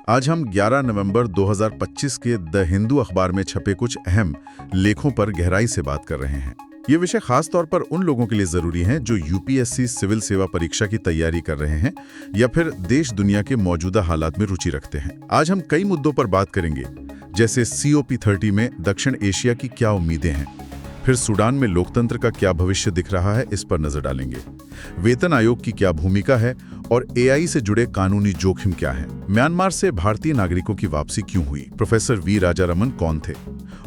आज हम 11 नवंबर 2025 के द हिंदू अखबार में छपे कुछ अहम लेखों पर गहराई से बात कर रहे हैं। ये विषय खास तौर पर उन लोगों के लिए जरूरी है जो यूपीएससी सिविल सेवा परीक्षा की तैयारी कर रहे हैं या फिर देश दुनिया के मौजूदा हालात में रुचि रखते हैं। आज हम कई मुद्दों पर बात करेंगे, जैसे COP30 में दक्षिण एशिया की क्या उम्मीदें हैं, फिर सूडान में लोकतंत्र का क्या भविष्य दिख रहा है, इस पर नजर डालेंगे। वेतन आयोग की क्या भूमिका है और AI से जुड़े कानूनी जोखिम क्या हैं? म्यांमार से भारतीय नागरिकों की वापसी क्यों हुई? प्रोफेसर वी राजारमन कौन थे?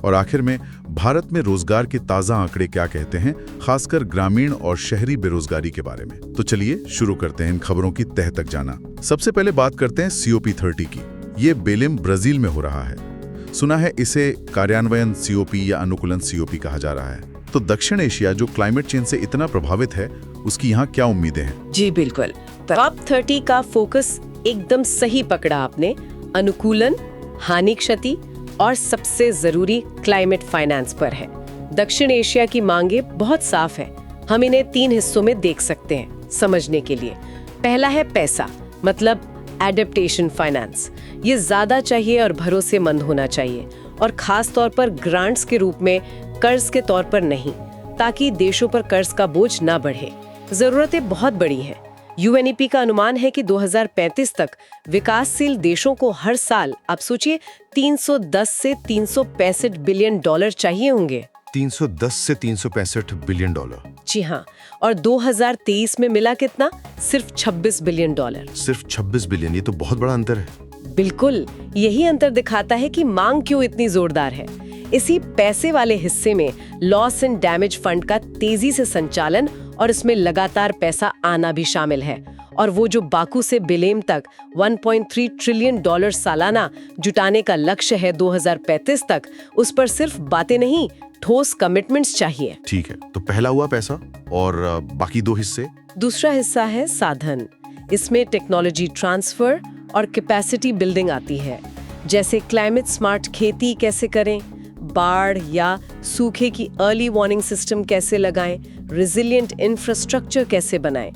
और आखिर में भारत में रोजगार के ताजा आंकड़े क्या कहते हैं, खासकर ग्रामीण और शहरी बेरोजगारी के बारे में। तो चलिए शुरू करते हैं इन खबरों की तह तक जाना। सबसे पहले बात करते हैं COP30 की। ये बेलिम ब्राजील में हो रहा है। सुना है इसे कार्यान्वयन COP या अनुकूलन COP कहा जा रहा है। तो दक्षिण एशिया जो क्लाइमेट चेंज से इतना प्रभावित है, उसकी यहाँ क्या उम्मीदें हैं? जी बिल्कुल, COP30 का फोकस एकदम सही पकड़ा आपने। अनुकूलन, हानि क्षति और सबसे जरूरी क्लाइमेट फाइनेंस पर है। दक्षिण एशिया की मांगे बहुत साफ है। हम इन्हें 3 हिस्सों में देख सकते हैं समझने के लिए। पहला है पैसा, मतलब एडेप्टेशन फाइनेंस। ये ज्यादा चाहिए और भरोसेमंद होना चाहिए, और खास तौर पर ग्रांट्स के रूप में, कर्ज के तौर पर नहीं, ताकि देशों पर कर्ज का बोझ ना बढ़े। जरूरतें बहुत बड़ी हैं। UNEP का अनुमान है कि 2035 तक विकासशील देशों को हर साल, आप सोचिए, 310 से 365 बिलियन डॉलर चाहिए होंगे। 310 से 365 बिलियन डॉलर। जी हाँ, और 2023 में मिला कितना? सिर्फ 26 बिलियन डॉलर। सिर्फ 26 बिलियन, ये तो बहुत बड़ा अंतर है। बिल्कुल, यही अंतर दिखाता है कि मांग क्यों इतनी जोरदार है। इसी पैसे वाले हिस्से में लॉस एंड डैमेज फंड का तेजी से संचालन और इसमें लगातार पैसा आना भी शामिल है। और वो जो बाकू से बिलेम तक 1.3 ट्रिलियन डॉलर सालाना जुटाने का लक्ष्य है 2035 तक, उस पर सिर्फ बातें नहीं, ठोस कमिटमेंट्स चाहिए। ठीक है, तो पहला हुआ पैसा, और बाकी 2 हिस्से? दूसरा हिस्सा है साधन। इसमें टेक्नोलॉजी ट्रांसफर और कैपेसिटी बिल्डिंग आती है, जैसे क्लाइमेट स्मार्ट खेती कैसे करें, बाढ़ या सूखे की अर्ली वार्निंग सिस्टम कैसे लगाएं, रेजिलिएंट इंफ्रास्ट्रक्चर कैसे बनाएं।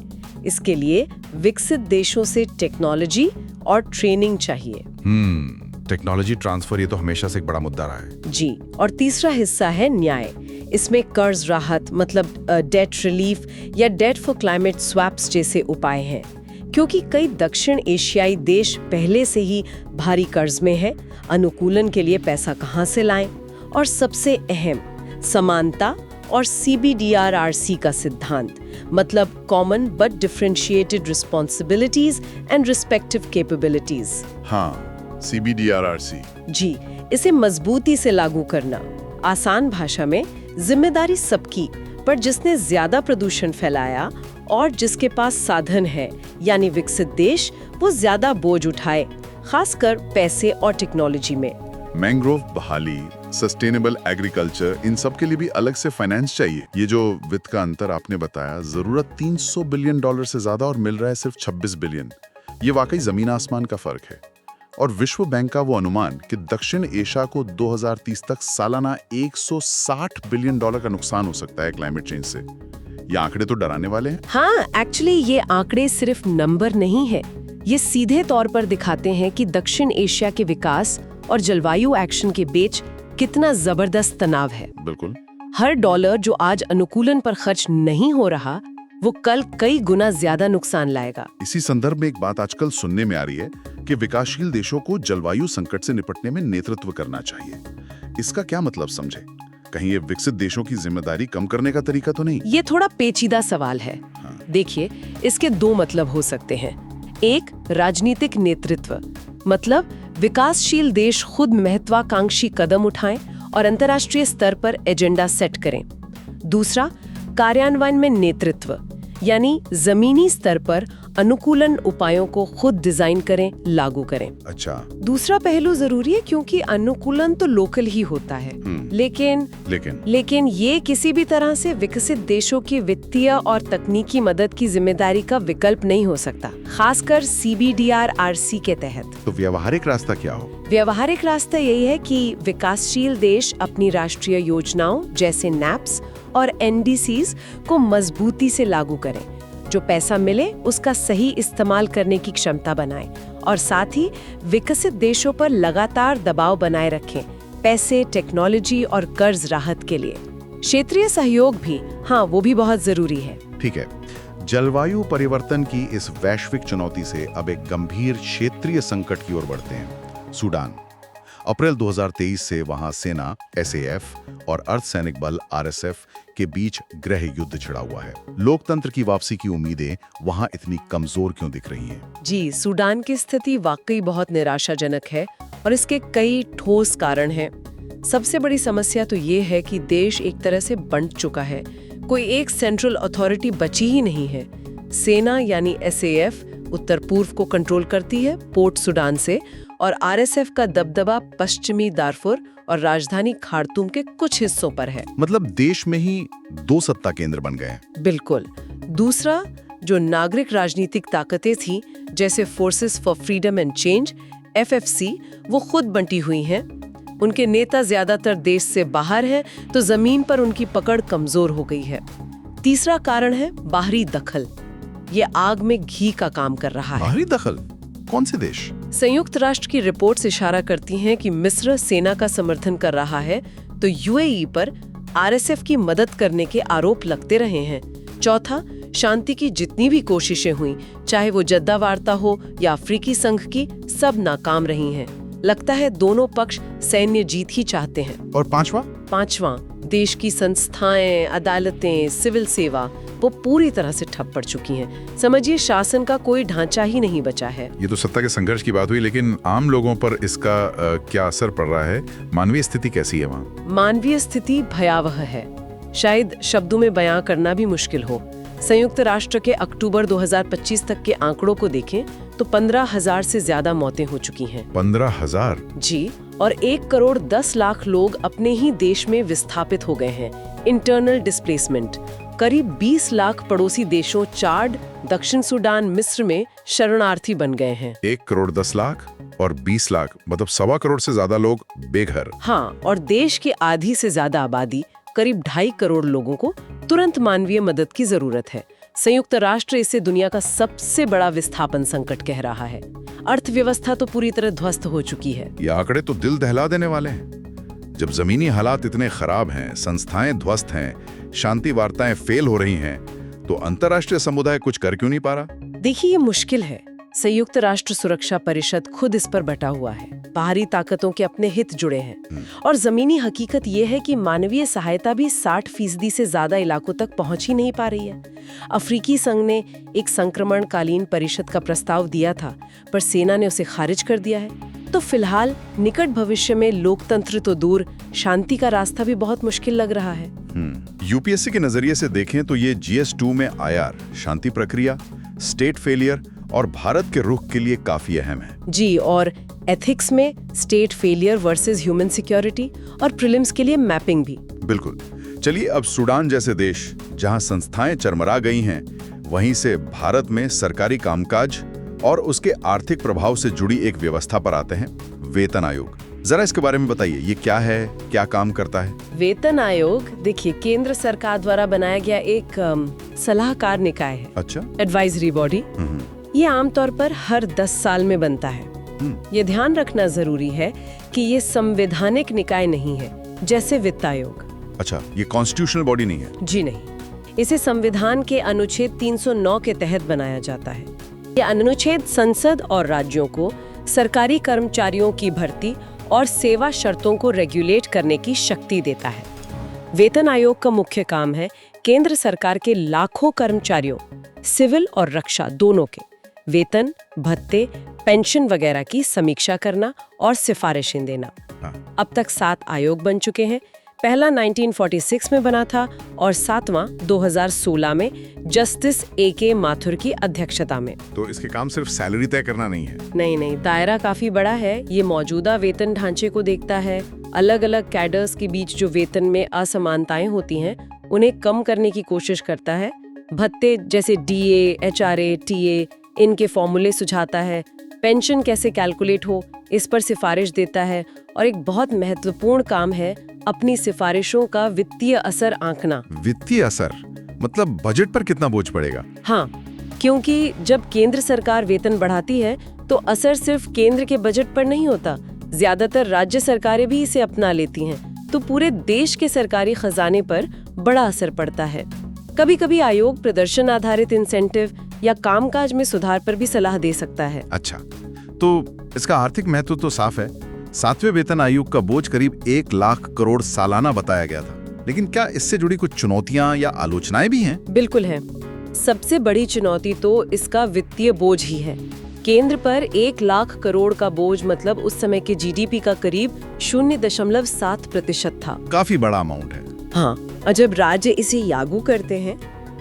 इसके लिए विकसित देशों से टेक्नोलॉजी और ट्रेनिंग चाहिए। टेक्नोलॉजी ट्रांसफर, ये तो हमेशा से एक बड़ा मुद्दा रहा है। जी, और तीसरा हिस्सा है न्याय। इसमें कर्ज राहत, मतलब डेट रिलीफ या डेट फॉर क्लाइमेट स्वैप्स जैसे उपाय हैं। क्योंकि कई दक्षिण एशियाई देश पहले से ही भारी कर्ज में हैं, अनुकूलन के लिए पैसा कहां से लाएं? और सबसे अहम, समानता और CBDRRC का सिद्धांत, मतलब common but differentiated responsibilities and respective capabilities. हाँ, CBDRRC। जी, इसे मजबूती से लागू करना। आसान भाषा में, जिम्मेदारी सबकी, पर जिसने ज्यादा प्रदूषण फैलाया और जिसके पास साधन है, यानी विकसित देश, वो ज्यादा बोझ उठाए, खासकर पैसे और टेक्नोलॉजी में। मैंग्रोव बहाली, सस्टेनेबल एग्रीकल्चर, इन सब के लिए भी अलग से फाइनेंस चाहिए। ये जो वित्त का अंतर आपने बताया, जरूरत 300 बिलियन डॉलर से ज्यादा और मिल रहा है सिर्फ 26 बिलियन। ये वाकई जमीन आसमान का फर्क है। और विश्व बैंक का वो अनुमान कि दक्षिण एशिया को 2030 तक सालाना 160 बिलियन डॉलर का नुकसान हो सकता है क्लाइमेट चेंज से, ये आंकड़े तो डराने वाले हैं। हाँ, एक्चुअली ये आंकड़े सिर्फ नंबर नहीं है। ये सीधे तौर पर दिखाते हैं कि दक्षिण एशिया के विकास और जलवायु एक्शन के बीच कितना जबरदस्त तनाव है। बिल्कुल। हर डॉलर जो आज अनुकूलन पर खर्च नहीं हो रहा, वो कल कई गुना ज्यादा नुकसान लाएगा। इसी संदर्भ में एक बात आजकल सुनने में आ रही है कि विकासशील देशों को जलवायु संकट से निपटने में नेतृत्व करना चाहिए। इसका क्या मतलब समझे? कहीं ये विकसित देशों की जिम्मेदारी कम करने का तरीका तो नहीं? ये थोड़ा पेचीदा सवाल है। हाँ। देखिए, इसके 2 मतलब हो सकते हैं। एक, राजनीतिक नेतृत्व, मतलब विकासशील देश खुद महत्वाकांक्षी कदम उठाएं और अंतर्राष्ट्रीय स्तर पर एजेंडा सेट करें। दूसरा, कार्यान्वयन में नेतृत्व, यानी जमीनी स्तर पर अनुकूलन उपायों को खुद डिजाइन करें, लागू करें। अच्छा। दूसरा पहलू जरूरी है, क्योंकि अनुकूलन तो लोकल ही होता है, लेकिन ये किसी भी तरह से विकसित देशों की वित्तीय और तकनीकी मदद की जिम्मेदारी का विकल्प नहीं हो सकता, खासकर CBDRRC के तहत। तो व्यावहारिक रास्ता क्या हो? व्यावहारिक रास्ता यही है कि विकासशील देश अपनी राष्ट्रीय योजनाओं जैसे NAPs और NDCs को मजबूती से लागू करें। जो पैसा मिले उसका सही इस्तेमाल करने की क्षमता बनाए और साथ ही विकसित देशों पर लगातार दबाव बनाए रखें पैसे, टेक्नोलॉजी और कर्ज राहत के लिए। क्षेत्रीय सहयोग भी, हाँ, वो भी बहुत जरूरी है। ठीक है, जलवायु परिवर्तन की इस वैश्विक चुनौती से अब एक गंभीर क्षेत्रीय संकट की ओर बढ़ते हैं। सूडान। अप्रैल 2023 से वहां सेना SAF और अर्धसैनिक बल RSF के बीच गृह युद्ध छिड़ा हुआ है। लोकतंत्र की वापसी की उम्मीदें वहां इतनी कमजोर क्यों दिख रही हैं? जी, सूडान की स्थिति वाकई बहुत निराशाजनक है और इसके कई ठोस कारण हैं। सबसे बड़ी समस्या तो ये है कि देश एक तरह से बंट चुका है। कोई एक सेंट्रल अथॉरिटी बची ही नहीं है। सेना यानी SAF उत्तर पूर्व को कंट्रोल करती है पोर्ट सुडान से, और RSF का दबदबा पश्चिमी दारफुर और राजधानी खार्तूम के कुछ हिस्सों पर है। मतलब देश में ही दो सत्ता केंद्र बन गए हैं। बिल्कुल। दूसरा, जो नागरिक राजनीतिक ताकतें थीं, जैसे forces for freedom and change FFC, वो खुद बंटी हुई हैं। उनके नेता ज्यादातर देश से बाहर हैं, तो जमीन पर उनकी पकड़ कमजोर हो गई है। तीसरा कारण है बाहरी दखल। ये आग में घी का काम कर रहा है। बाहरी दखल? कौन से देश? संयुक्त राष्ट्र की रिपोर्ट्स इशारा करती हैं कि मिस्र सेना का समर्थन कर रहा है, तो UAE पर RSF की मदद करने के आरोप लगते रहे हैं। चौथा, शांति की जितनी भी कोशिशें हुई, चाहे वो जद्दा वार्ता हो या अफ्रीकी संघ की, सब नाकाम रही हैं। लगता है दोनों पक्ष सैन्य जीत ही चाहते हैं। और पांचवा, देश की संस्थाएं, अदालतें, सिविल सेवा वो पूरी तरह से ठप पड़ चुकी हैं। समझिए शासन का कोई ढांचा ही नहीं बचा है। ये तो सत्ता के संघर्ष की बात हुई, लेकिन आम लोगों पर इसका क्या असर पड़ रहा है? मानवीय स्थिति कैसी है वहाँ? मानवीय स्थिति भयावह है, शायद शब्दों में बयां करना भी मुश्किल हो। संयुक्त राष्ट्र के अक्टूबर 2025 तक के आंकड़ों को देखें तो 15,000 से ज्यादा मौतें हो चुकी हैं। 15,000? जी, और 1,10,00,000 लोग अपने ही देश में विस्थापित हो गए हैं। Internal displacement. करीब 20 लाख पड़ोसी देशों चाड, दक्षिण सूडान, मिस्र में शरणार्थी बन गए हैं। 1,10,00,000 और 20 लाख, मतलब 1.25 करोड़ से ज्यादा लोग बेघर। हाँ, और देश की आधी से ज्यादा आबादी, करीब 2.5 करोड़ लोगों को तुरंत मानवीय मदद की जरूरत है। संयुक्त राष्ट्र इसे दुनिया का सबसे बड़ा विस्थापन संकट कह रहा है। अर्थव्यवस्था तो पूरी तरह ध्वस्त हो चुकी है। ये आंकड़े तो दिल दहला देने वाले हैं। जब जमीनी हालात इतने खराब हैं, संस्थाएं ध्वस्त हैं, शांति वार्ताएं फेल हो रही हैं, तो अंतर्राष्ट्रीय समुदाय कुछ कर क्यों नहीं पा रहा? देखिए, ये मुश्किल है। संयुक्त राष्ट्र सुरक्षा परिषद खुद इस पर बटा हुआ है। बाहरी ताकतों के अपने हित जुड़े हैं, और जमीनी हकीकत ये है कि मानवीय सहायता भी 60% से ज्यादा इलाकों तक पहुंच ही नहीं पा रही है। अफ्रीकी संघ ने एक संक्रमणकालीन परिषद का प्रस्ताव दिया था, पर सेना ने उसे खारिज कर दिया है। तो फिलहाल निकट भविष्य में लोकतंत्र तो दूर, शांति का रास्ता भी बहुत मुश्किल लग रहा है। UPSC के नजरिए से देखें तो ये GS2 में IR, शांति प्रक्रिया, स्टेट फेलियर और भारत के रुख के लिए काफी अहम है। जी, और एथिक्स में state failure versus human security, और प्रीलिम्स के लिए मैपिंग भी। बिल्कुल। चलिए अब सूडान जैसे देश, जहां संस्थाएं चरमरा गई हैं, वहीं से भारत में सरकारी कामकाज और उसके आर्थिक प्रभाव से जुड़ी एक व्यवस्था पर आते हैं, वेतन आयोग। जरा इसके बारे में बताइए, ये क्या है, क्या काम करता है? वेतन आयोग, देखिए, केंद्र सरकार द्वारा बनाया गया एक सलाहकार निकाय है। अच्छा। Advisory body. ये आमतौर पर हर 10 साल में बनता है। ये ध्यान रखना जरूरी है कि ये संवैधानिक निकाय नहीं है, जैसे वित्त आयोग। अच्छा, ये कॉन्स्टिट्यूशनल बॉडी नहीं है? जी नहीं, इसे संविधान के अनुच्छेद 309 के तहत बनाया जाता है। यह अनुच्छेद संसद और राज्यों को सरकारी कर्मचारियों की भर्ती और सेवा शर्तों को रेगुलेट करने की शक्ति देता है। वेतन आयोग का मुख्य काम है केंद्र सरकार के लाखों कर्मचारियों, सिविल और रक्षा दोनों के वेतन, भत्ते, पेंशन वगैरह की समीक्षा करना और सिफारिशें देना। अब तक 7 आयोग बन चुके हैं। पहला 1946 में बना था और 7वां 2016 में जस्टिस AK माथुर की अध्यक्षता में। तो इसके काम सिर्फ सैलरी तय करना नहीं है? नहीं, दायरा काफी बड़ा है। ये मौजूदा वेतन ढांचे को देखता है, अलग अलग कैडर्स के बीच जो वेतन में असमानताएं होती हैं उन्हें कम करने की कोशिश करता है, भत्ते जैसे DA, HRA, TA इनके फॉर्मूले सुझाता है, पेंशन कैसे कैलकुलेट हो इस पर सिफारिश देता है, और एक बहुत महत्वपूर्ण काम है अपनी सिफारिशों का वित्तीय असर आंकना। वित्तीय असर मतलब बजट पर कितना बोझ पड़ेगा? हाँ, क्योंकि जब केंद्र सरकार वेतन बढ़ाती है तो असर सिर्फ केंद्र के बजट पर नहीं होता, ज्यादातर राज्य सरकारें भी इसे अपना लेती हैं, तो पूरे देश के सरकारी खजाने पर बड़ा असर पड़ता है। कभी-कभी आयोग प्रदर्शन आधारित इंसेंटिव या कामकाज में सुधार पर भी सलाह दे सकता है। अच्छा, तो इसका आर्थिक महत्व तो साफ है। 7वें वेतन आयोग का बोझ करीब 1 लाख करोड़ सालाना बताया गया था, लेकिन क्या इससे जुड़ी कुछ चुनौतियां या आलोचनाएं भी हैं? बिल्कुल है। सबसे बड़ी चुनौती तो इसका वित्तीय बोझ ही है। केंद्र पर 1 लाख करोड़ का बोझ मतलब उस समय के जीडीपी का करीब 0.7% था। काफी बड़ा अमाउंट है। हाँ, और जब राज्य इसे लागू करते हैं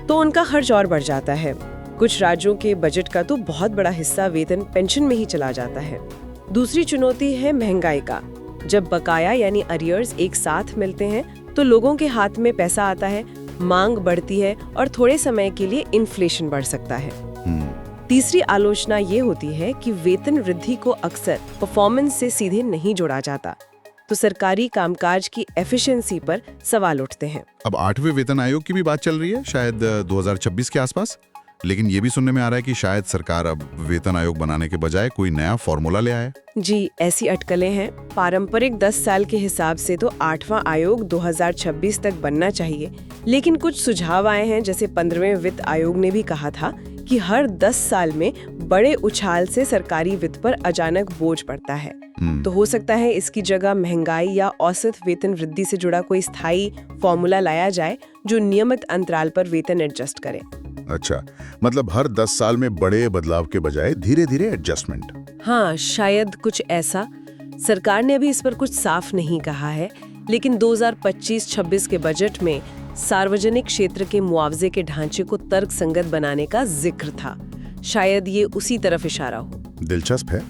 तो उनका खर्च और बढ़ जाता है। कुछ राज्यों के बजट का तो बहुत बड़ा हिस्सा वेतन पेंशन में ही चला जाता है। दूसरी चुनौती है महंगाई का। जब बकाया यानी अरियर्स एक साथ मिलते हैं तो लोगों के हाथ में पैसा आता है, मांग बढ़ती है और थोड़े समय के लिए इन्फ्लेशन बढ़ सकता है। तीसरी आलोचना ये होती है कि वेतन वृद्धि को अक्सर परफॉर्मेंस से सीधे नहीं जोड़ा जाता, तो सरकारी कामकाज की एफिशिएंसी पर सवाल उठते हैं। अब 8वें वेतन आयोग की भी बात चल रही है, शायद 2026 के आसपास। लेकिन ये भी सुनने में आ रहा है कि शायद सरकार अब वेतन आयोग बनाने के बजाय कोई नया फॉर्मूला ले आए। जी, ऐसी अटकलें हैं। पारंपरिक 10 साल के हिसाब से तो 8वां आयोग 2026 तक बनना चाहिए, लेकिन कुछ सुझाव आए हैं। जैसे 15वें वित्त आयोग ने भी कहा था कि हर 10 साल में बड़े उछाल से सरकारी वित्त पर अचानक बोझ पड़ता है, तो हो सकता है इसकी जगह महंगाई या औसत वेतन वृद्धि से जुड़ा कोई स्थायी फॉर्मूला लाया जाए जो नियमित अंतराल पर वेतन एडजस्ट करे। अच्छा, मतलब हर 10 साल में बड़े बदलाव के बजाय धीरे धीरे एडजस्टमेंट। हाँ, शायद कुछ ऐसा। सरकार ने अभी इस पर कुछ साफ नहीं कहा है, लेकिन 2025-26 के बजट में सार्वजनिक क्षेत्र के मुआवजे के ढांचे को तर्कसंगत बनाने का जिक्र था। शायद ये उसी तरफ इशारा हो। दिलचस्प है।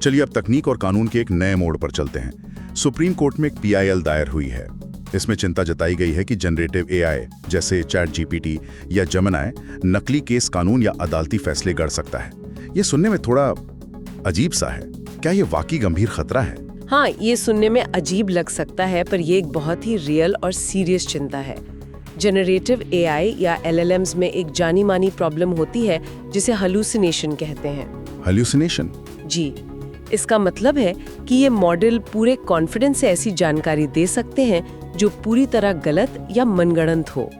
चलिए अब तकनीक और कानून के एक नए मोड़ पर चलते हैं। सुप्रीम कोर्ट में एक PIL दायर हुई है। इसमें चिंता जताई गई है कि जनरेटिव AI जैसे ChatGPT या जेमिनी नकली केस कानून या अदालती फैसले गढ़ सकता है। ये सुनने में थोड़ा अजीब सा है। क्या ये वाकई गंभीर खतरा है? हाँ, ये सुनने में अजीब लग सकता है, पर ये एक बहुत ही रियल और सीरियस चिंता है। जनरेटिव AI या LLMs में एक जानी मानी प्रॉब्लम होती है जिसे हेलुसिनेशन कहते हैं। हेलुसिनेशन? जी, इसका मतलब है कि ये मॉडल पूरे कॉन्फिडेंस से ऐसी जानकारी दे सकते हैं जो पूरी तरह गलत या मनगढ़ंत हो।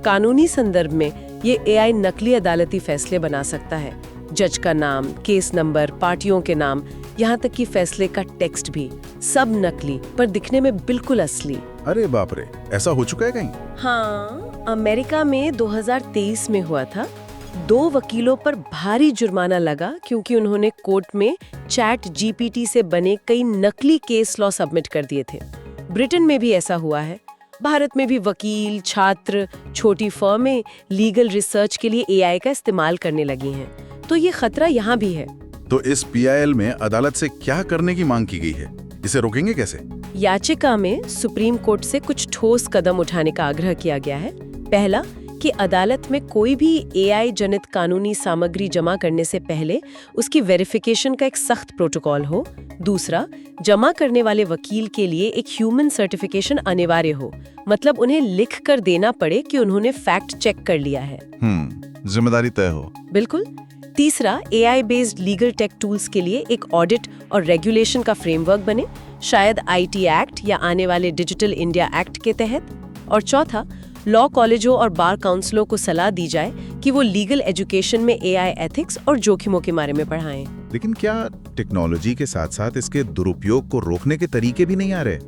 कानूनी संदर्भ में ये AI नकली अदालती फैसले बना सकता है। जज का नाम, केस नंबर, पार्टियों के नाम, यहाँ तक कि फैसले का टेक्स्ट भी, सब नकली पर दिखने में बिल्कुल असली। अरे बाप रे, ऐसा हो चुका है कहीं? हाँ, अमेरिका में 2023 में हुआ था। 2 वकीलों पर भारी जुर्माना लगा क्योंकि उन्होंने कोर्ट में ChatGPT से बने कई नकली केस लॉ सबमिट कर दिए थे। ब्रिटेन में भी ऐसा हुआ है। भारत में भी वकील, छात्र, छोटी फर्में लीगल रिसर्च के लिए AI का इस्तेमाल करने लगी हैं, तो ये खतरा यहाँ भी है। तो इस PIL में अदालत से क्या करने की मांग की गई है? इसे रोकेंगे कैसे? याचिका में सुप्रीम कोर्ट से कुछ ठोस कदम उठाने का आग्रह किया गया है। पहला, कि अदालत में कोई भी AI जनित कानूनी सामग्री जमा करने से पहले उसकी वेरिफिकेशन का एक सख्त प्रोटोकॉल हो। दूसरा, जमा करने वाले वकील के लिए एक ह्यूमन सर्टिफिकेशन अनिवार्य हो, मतलब उन्हें लिख कर देना पड़े कि उन्होंने फैक्ट चेक कर लिया है। जिम्मेदारी तय हो। बिल्कुल। तीसरा, AI based legal tech tools के लिए एक ऑडिट और रेगुलेशन का फ्रेमवर्क बने, शायद IT एक्ट या आने वाले डिजिटल इंडिया एक्ट के तहत। और चौथा, लॉ कॉलेजों और बार काउंसिलों को सलाह दी जाए कि वो लीगल एजुकेशन में AI एथिक्स और जोखिमों के बारे में पढ़ाएं। लेकिन क्या टेक्नोलॉजी के साथ साथ इसके दुरुपयोग को रोकने के तरीके भी नहीं आ रहे?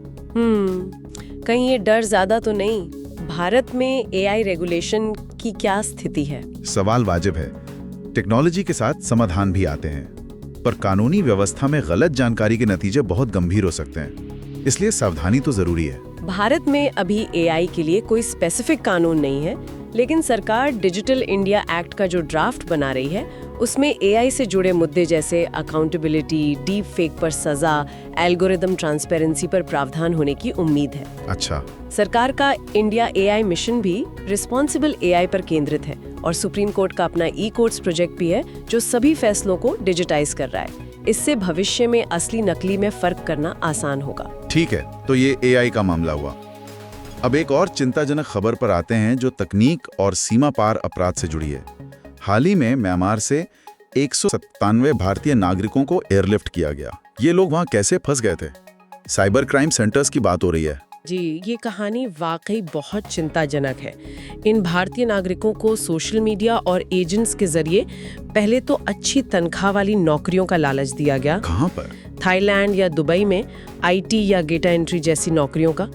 कहीं ये डर ज्यादा तो नहीं? भारत में AI रेगुलेशन की क्या स्थिति है? सवाल वाजिब है। टेक्नोलॉजी के साथ समाधान भी आते हैं, पर कानूनी व्यवस्था में गलत जानकारी के नतीजे बहुत गंभीर हो सकते हैं, इसलिए सावधानी तो जरूरी है। भारत में अभी AI के लिए कोई स्पेसिफिक कानून नहीं है, लेकिन सरकार डिजिटल इंडिया एक्ट का जो ड्राफ्ट बना रही है उसमें AI से जुड़े मुद्दे जैसे अकाउंटेबिलिटी, डीप फेक पर सजा, एल्गोरिदम ट्रांसपेरेंसी पर प्रावधान होने की उम्मीद है। अच्छा। सरकार का इंडिया AI मिशन भी रिस्पॉन्सिबल AI पर केंद्रित है और सुप्रीम कोर्ट का अपना ई-कोर्ट्स प्रोजेक्ट भी है जो सभी फैसलों को डिजिटाइज कर रहा है। इससे भविष्य में असली नकली में फर्क करना आसान होगा। ठीक है, तो ये AI का मामला हुआ। अब एक और चिंताजनक खबर पर आते हैं जो तकनीक और सीमा पार अपराध से जुड़ी है। हाल ही में म्यांमार से 197 भारतीय नागरिकों को एयरलिफ्ट किया गया। ये लोग वहाँ कैसे फंस गए थे? साइबर क्राइम सेंटर्स की बात हो रही है। जी, ये कहानी वाकई बहुत चिंताजनक है। इन भारतीय नागरिकों को सोशल मीडिया और एजेंट्स के जरिए पहले तो अच्छी तनख्वाह वाली नौकरियों का लालच दिया गया। कहाँ पर? थाईलैंड या दुबई में आईटी या डेटा एंट्री जैसी नौकरियों का।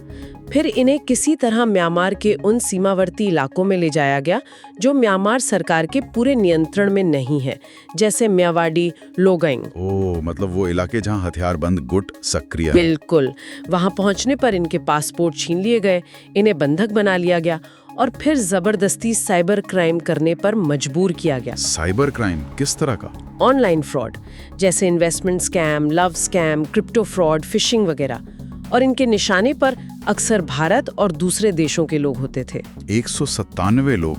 फिर इन्हें किसी तरह म्यांमार के उन सीमावर्ती इलाकों में ले जाया गया जो म्यांमार सरकार के पूरे नियंत्रण में नहीं है, जैसे म्यावाडी, लोगइंग। ओह, मतलब वो इलाके जहाँ हथियारबंद गुट सक्रिय है। बिल्कुल। वहां पहुंचने पर इनके पासपोर्ट छीन लिए गए, इन्हें बंधक बना लिया गया और फिर जबरदस्ती साइबर क्राइम करने पर मजबूर किया गया। साइबर क्राइम किस तरह का? ऑनलाइन फ्रॉड, जैसे investment scam, love scam, crypto fraud, fishing वगैरह। और इनके निशाने पर अक्सर भारत और दूसरे देशों के लोग होते थे। 197 लोग,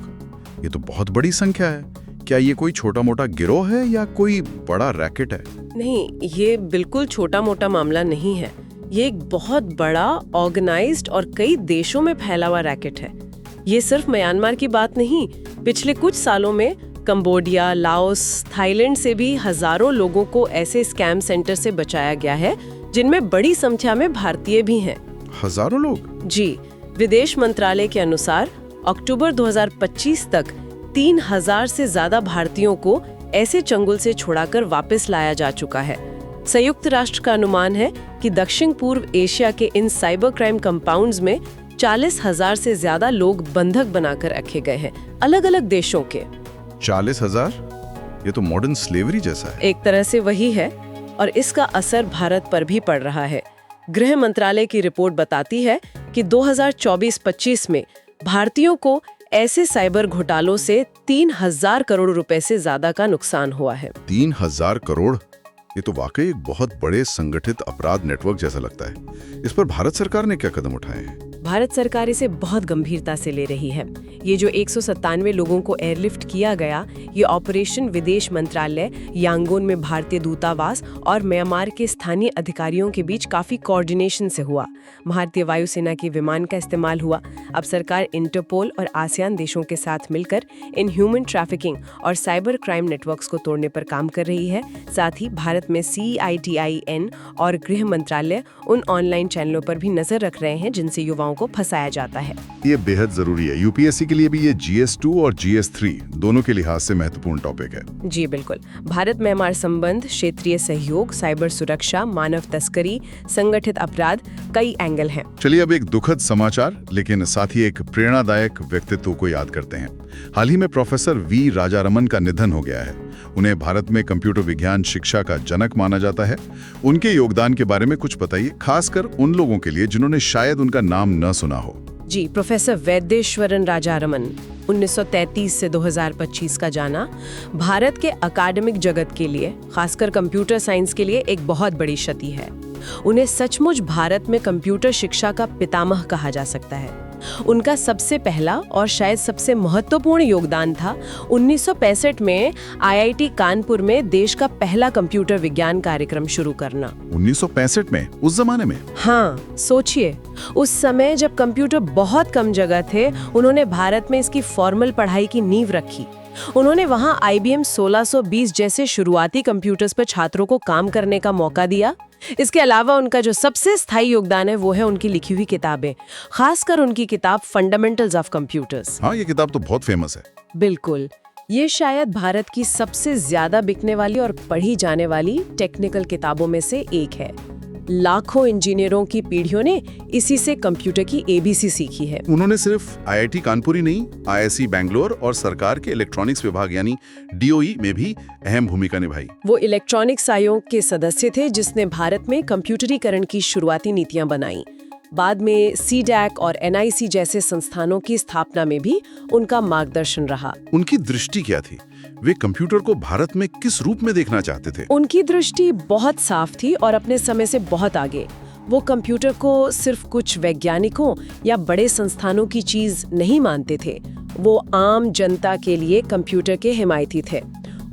ये तो बहुत बड़ी संख्या है। क्या ये कोई छोटा मोटा गिरोह है या कोई बड़ा रैकेट है? नहीं, ये बिल्कुल छोटा मोटा मामला नहीं है। ये एक बहुत बड़ा, ऑर्गेनाइज्ड और कई देशों में फैला हुआ रैकेट है। ये सिर्फ म्यांमार की बात नहीं, पिछले कुछ सालों में कंबोडिया, लाओस, थाईलैंड से भी हजारों लोगों को ऐसे स्कैम सेंटर से बचाया गया है, जिनमें बड़ी संख्या में भारतीय भी हैं। हजारों लोग? जी, विदेश मंत्रालय के अनुसार अक्टूबर 2025 तक 3000 से ज्यादा भारतीयों को ऐसे चंगुल से छुड़ाकर वापस लाया जा चुका है। संयुक्त राष्ट्र का अनुमान है कि दक्षिण पूर्व एशिया के इन साइबर क्राइम कंपाउंड्स में 40,000 से ज्यादा लोग बंधक बनाकर रखे गए हैं, अलग अलग देशों के। 40,000? ये तो मॉडर्न स्लेवरी जैसा है। एक तरह से वही है, और इसका असर भारत पर भी पड़ रहा है। गृह मंत्रालय की रिपोर्ट बताती है कि 2024-25 में भारतीयों को ऐसे साइबर घोटालों से 3,000 करोड़ रुपए से ज्यादा का नुकसान हुआ है। 3,000 करोड़? ये तो वाकई एक बहुत बड़े संगठित अपराध नेटवर्क जैसा लगता है। इस पर भारत सरकार ने क्या कदम उठाए हैं? भारत सरकार इसे बहुत गंभीरता से ले रही है। ये जो 197 लोगों को एयरलिफ्ट किया गया, ये ऑपरेशन विदेश मंत्रालय, यांगून में भारतीय दूतावास और म्यांमार के स्थानीय अधिकारियों के बीच काफी कोऑर्डिनेशन से हुआ। भारतीय वायुसेना के विमान का इस्तेमाल हुआ। अब सरकार इंटरपोल और आसियान देशों के साथ मिलकर इन ह्यूमन ट्रैफिकिंग और साइबर क्राइम नेटवर्क्स को तोड़ने पर काम कर रही है। साथ ही भारत में CITIN और गृह मंत्रालय उन ऑनलाइन चैनलों पर भी नजर रख रहे हैं जिनसे युवाओं को फंसाया जाता है। ये बेहद जरूरी है। यूपीएससी के लिए भी ये GS2 और GS3 दोनों के लिहाज से महत्वपूर्ण टॉपिक है। जी बिल्कुल। भारत म्यांमार संबंध, क्षेत्रीय सहयोग, साइबर सुरक्षा, मानव तस्करी, संगठित अपराध, कई एंगल हैं। चलिए अब एक दुखद समाचार लेकिन साथ ही एक प्रेरणादायक व्यक्तित्व को याद करते हैं। हाल ही में प्रोफेसर V राजारमन का निधन हो गया है। उन्हें भारत में कंप्यूटर विज्ञान शिक्षा का जनक माना जाता है। उनके योगदान के बारे में कुछ बताइए, खासकर उन लोगों के लिए जिन्होंने शायद उनका नाम न सुना हो। जी, प्रोफेसर वैद्येश्वरन राजारमन 1933 से 2025 का जाना भारत के अकादमिक जगत के लिए, खासकर कंप्यूटर साइंस के लिए एक बहुत बड़ी क्षति है। उन्हें सचमुच भारत में कंप्यूटर शिक्षा का पितामह कहा जा सकता है। उनका सबसे पहला और शायद सबसे महत्वपूर्ण योगदान था 1965 में IIT कानपुर में देश का पहला कंप्यूटर विज्ञान कार्यक्रम शुरू करना। 1965 में? उस जमाने में? हाँ, सोचिए, उस समय जब कंप्यूटर बहुत कम जगह थे, उन्होंने भारत में इसकी फॉर्मल पढ़ाई की नींव रखी। उन्होंने वहां IBM 1620 जैसे शुरुआती कंप्यूटर्स पर छात्रों को काम करने का मौका दिया। इसके अलावा उनका जो सबसे स्थायी योगदान है वो है उनकी लिखी हुई किताबें, खासकर उनकी किताब फंडामेंटल्स ऑफ कंप्यूटर्स। हाँ, ये किताब तो बहुत फेमस है। बिल्कुल, ये शायद भारत की सबसे ज्यादा बिकने वाली और पढ़ी जाने वाली टेक्निकल किताबों में से एक है। लाखों इंजीनियरों की पीढ़ियों ने इसी से कंप्यूटर की ABC सीखी है। उन्होंने सिर्फ IIT कानपुर ही नहीं, IISc बैंगलोर और सरकार के इलेक्ट्रॉनिक्स विभाग यानी DOE में भी अहम भूमिका निभाई। वो इलेक्ट्रॉनिक्स आयोग के सदस्य थे जिसने भारत में कंप्यूटरीकरण की शुरुआती नीतियां बनाई। बाद में CDAC और NIC जैसे संस्थानों की स्थापना में भी उनका मार्गदर्शन रहा। उनकी दृष्टि क्या थी? वे कंप्यूटर को भारत में किस रूप में देखना चाहते थे? उनकी दृष्टि बहुत साफ थी और अपने समय से बहुत आगे। वो कंप्यूटर को सिर्फ कुछ वैज्ञानिकों या बड़े संस्थानों की चीज नहीं मानते थे। वो आम जनता के लिए कंप्यूटर के हिमायती थे।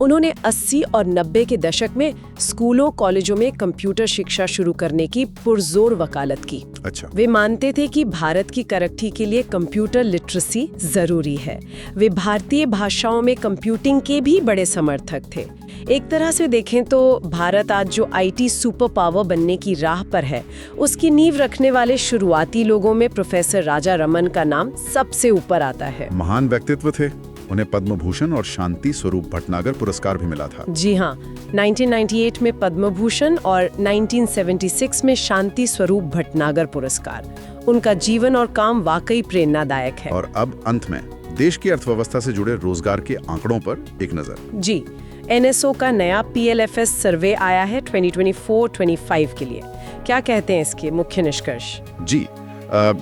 उन्होंने 80 और 90 के दशक में स्कूलों कॉलेजों में कंप्यूटर शिक्षा शुरू करने की पुरजोर वकालत की। अच्छा। वे मानते थे कि भारत की तरक्की के लिए कंप्यूटर लिटरेसी जरूरी है। वे भारतीय भाषाओं में कंप्यूटिंग के भी बड़े समर्थक थे। एक तरह से देखें तो भारत आज जो आईटी सुपर पावर बनने की राह पर है, उसकी नींव रखने वाले शुरुआती लोगों में प्रोफेसर राजा रमन का नाम सबसे ऊपर आता है। महान व्यक्तित्व थे। उन्हें पद्म भूषण और शांति स्वरूप भटनागर पुरस्कार भी मिला था। जी हाँ, 1998 में पद्म भूषण और 1976 में शांति स्वरूप भटनागर पुरस्कार। उनका जीवन और काम वाकई प्रेरणादायक है। और अब अंत में देश की अर्थव्यवस्था से जुड़े रोजगार के आंकड़ों पर एक नजर। जी, एनएसओ का नया PLFS सर्वे आया है 2024-25 के लिए। क्या कहते हैं इसके मुख्य निष्कर्ष? जी,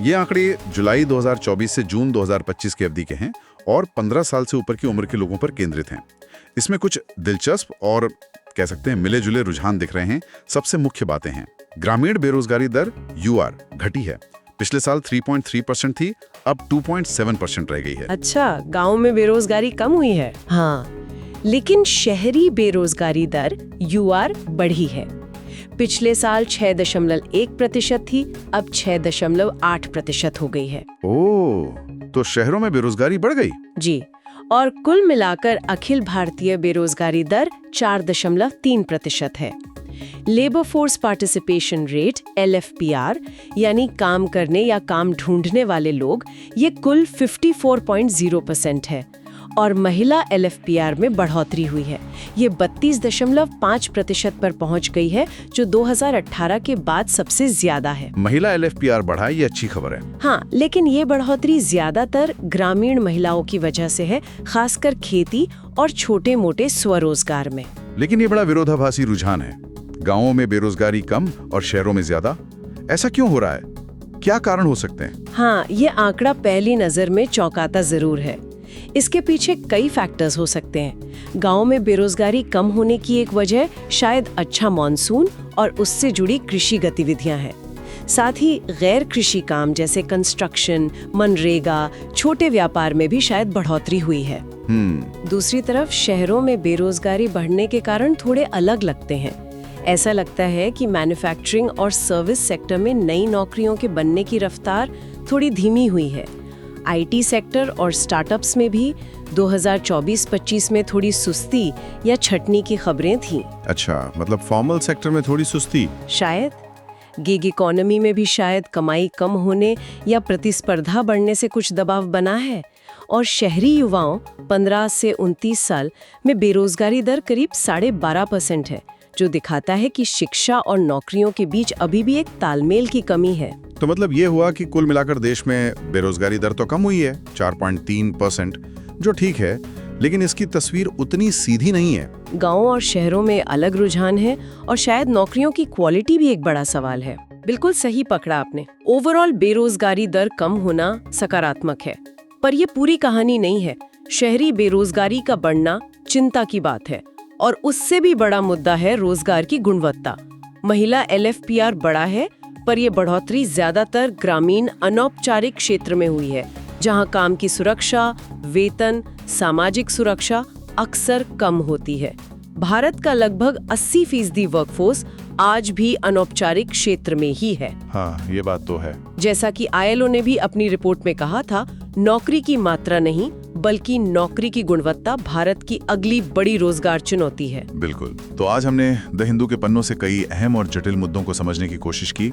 ये आंकड़े जुलाई 2024 से जून 2025 की अवधि के हैं और 15 साल से ऊपर की उम्र के लोगों पर केंद्रित हैं। इसमें कुछ दिलचस्प और कह सकते हैं मिले जुले रुझान दिख रहे हैं। सबसे मुख्य बातें हैं, ग्रामीण बेरोजगारी दर UR घटी है। पिछले साल 3.3% थी, अब 2.7% रह गई है। अच्छा, गांव में बेरोजगारी कम हुई है। हाँ, लेकिन शहरी बेरोजगारी दर UR बढ़ी है। पिछले साल 6.1% थी, अब 6.8% हो गई है। ओह, तो शहरों में बेरोजगारी बढ़ गई। जी, और कुल मिलाकर अखिल भारतीय बेरोजगारी दर 4.3% है। Labour force participation rate LFPR यानी काम करने या काम ढूंढने वाले लोग, ये कुल 54.0% है और महिला LFPR में बढ़ोतरी हुई है। ये 32.5% पर पहुंच गई है, जो 2018 के बाद सबसे ज्यादा है। महिला LFPR बढ़ा, ये अच्छी खबर है। हाँ, लेकिन ये बढ़ोतरी ज्यादातर ग्रामीण महिलाओं की वजह से है, खासकर खेती और छोटे मोटे स्वरोजगार में। लेकिन ये बड़ा विरोधाभासी रुझान है। गांवों में बेरोजगारी कम और शहरों में ज्यादा। ऐसा क्यों हो रहा है? क्या कारण हो सकते हैं? हाँ, ये आंकड़ा पहली नजर में चौंकाता जरूर है। इसके पीछे कई फैक्टर्स हो सकते हैं। गांव में बेरोजगारी कम होने की एक वजह शायद अच्छा मॉनसून और उससे जुड़ी कृषि गतिविधियां हैं। साथ ही गैर कृषि काम जैसे कंस्ट्रक्शन, मनरेगा, छोटे व्यापार में भी शायद बढ़ोतरी हुई है। दूसरी तरफ शहरों में बेरोजगारी बढ़ने के कारण थोड़े अलग लगते हैं। ऐसा लगता है कि मैन्युफैक्चरिंग और सर्विस सेक्टर में नई नौकरियों के बनने की रफ्तार थोड़ी धीमी हुई है। आईटी सेक्टर और स्टार्टअप्स में भी 2024-25 में थोड़ी सुस्ती या छटनी की खबरें थीं। अच्छा, मतलब फॉर्मल सेक्टर में थोड़ी सुस्ती। शायद गिग इकोनॉमी में भी शायद कमाई कम होने या प्रतिस्पर्धा बढ़ने से कुछ दबाव बना है। और शहरी युवाओं 15 से 29 साल में बेरोजगारी दर करीब 12.5% है, जो दिखाता है कि शिक्षा और नौकरियों के बीच अभी भी एक तालमेल की कमी है। तो मतलब ये हुआ कि कुल मिलाकर देश में बेरोजगारी दर तो कम हुई है, 4.3%, जो ठीक है, लेकिन इसकी तस्वीर उतनी सीधी नहीं है। गांवों और शहरों में अलग रुझान है और शायद नौकरियों की क्वालिटी भी एक बड़ा सवाल है। बिल्कुल सही पकड़ा आपने। ओवरऑल बेरोजगारी दर कम होना सकारात्मक है, पर ये पूरी कहानी नहीं है। शहरी बेरोजगारी का बढ़ना चिंता की बात है और उससे भी बड़ा मुद्दा है रोजगार की गुणवत्ता। महिला LFPR बढ़ा है, पर यह बढ़ोतरी ज्यादातर ग्रामीण अनौपचारिक क्षेत्र में हुई है, जहां काम की सुरक्षा, वेतन, सामाजिक सुरक्षा अक्सर कम होती है। भारत का लगभग 80% वर्कफोर्स आज भी अनौपचारिक क्षेत्र में ही है। हाँ, ये बात तो है। जैसा कि ILO ने भी अपनी रिपोर्ट में कहा था, नौकरी की मात्रा नहीं बल्कि नौकरी की गुणवत्ता भारत की अगली बड़ी रोजगार चुनौती है। बिल्कुल। तो आज हमने द हिंदू के पन्नों से कई अहम और जटिल मुद्दों को समझने की कोशिश की।